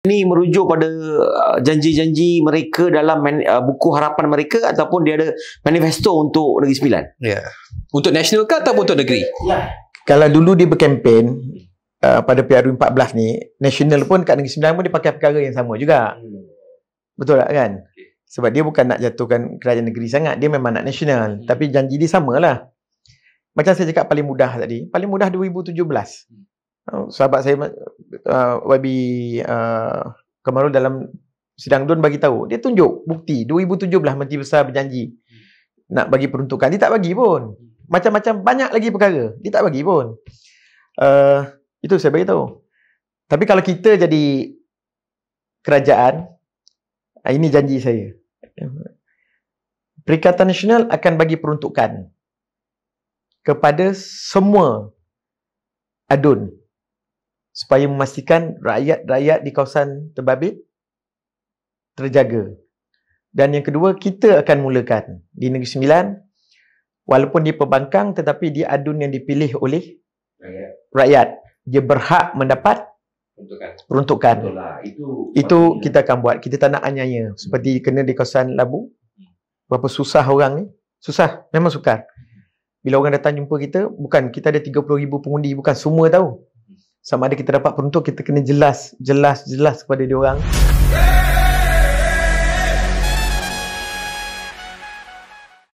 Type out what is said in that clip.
Ini merujuk pada janji-janji mereka dalam buku harapan mereka ataupun dia ada manifesto untuk Negeri Sembilan? Ya. Untuk nasional ke ataupun untuk negeri? Ya. Kalau dulu dia berkempen pada PRU14 ni, nasional pun kat Negeri Sembilan pun dia pakai perkara yang sama juga. Betul tak kan? Sebab dia bukan nak jatuhkan kerajaan negeri sangat, dia memang nak nasional. Tapi janji dia samalah. Macam saya cakap paling mudah tadi, paling mudah 2017. Sahabat saya YB Kamarul dalam sidang DUN bagi tahu, dia tunjuk bukti 2017 Menteri Besar berjanji nak bagi peruntukan, dia tak bagi pun. Macam-macam banyak lagi perkara, dia tak bagi pun. Itu saya bagi tahu. Tapi kalau kita jadi kerajaan, ini janji saya, Perikatan Nasional akan bagi peruntukan kepada semua adun supaya memastikan rakyat-rakyat di kawasan terbabit terjaga. Dan yang kedua, kita akan mulakan di Negeri Sembilan, walaupun dia pembangkang tetapi dia adun yang dipilih oleh rakyat. Dia berhak mendapat peruntukan. Itu kita akan buat. Kita tak nak anyaya seperti kena di kawasan Labu. Berapa susah orang ni. Susah, memang sukar. Bila orang datang jumpa kita, bukan kita ada 30,000 pengundi, bukan semua tahu. Sama ada kita dapat peruntuk, kita kena jelas kepada dia orang.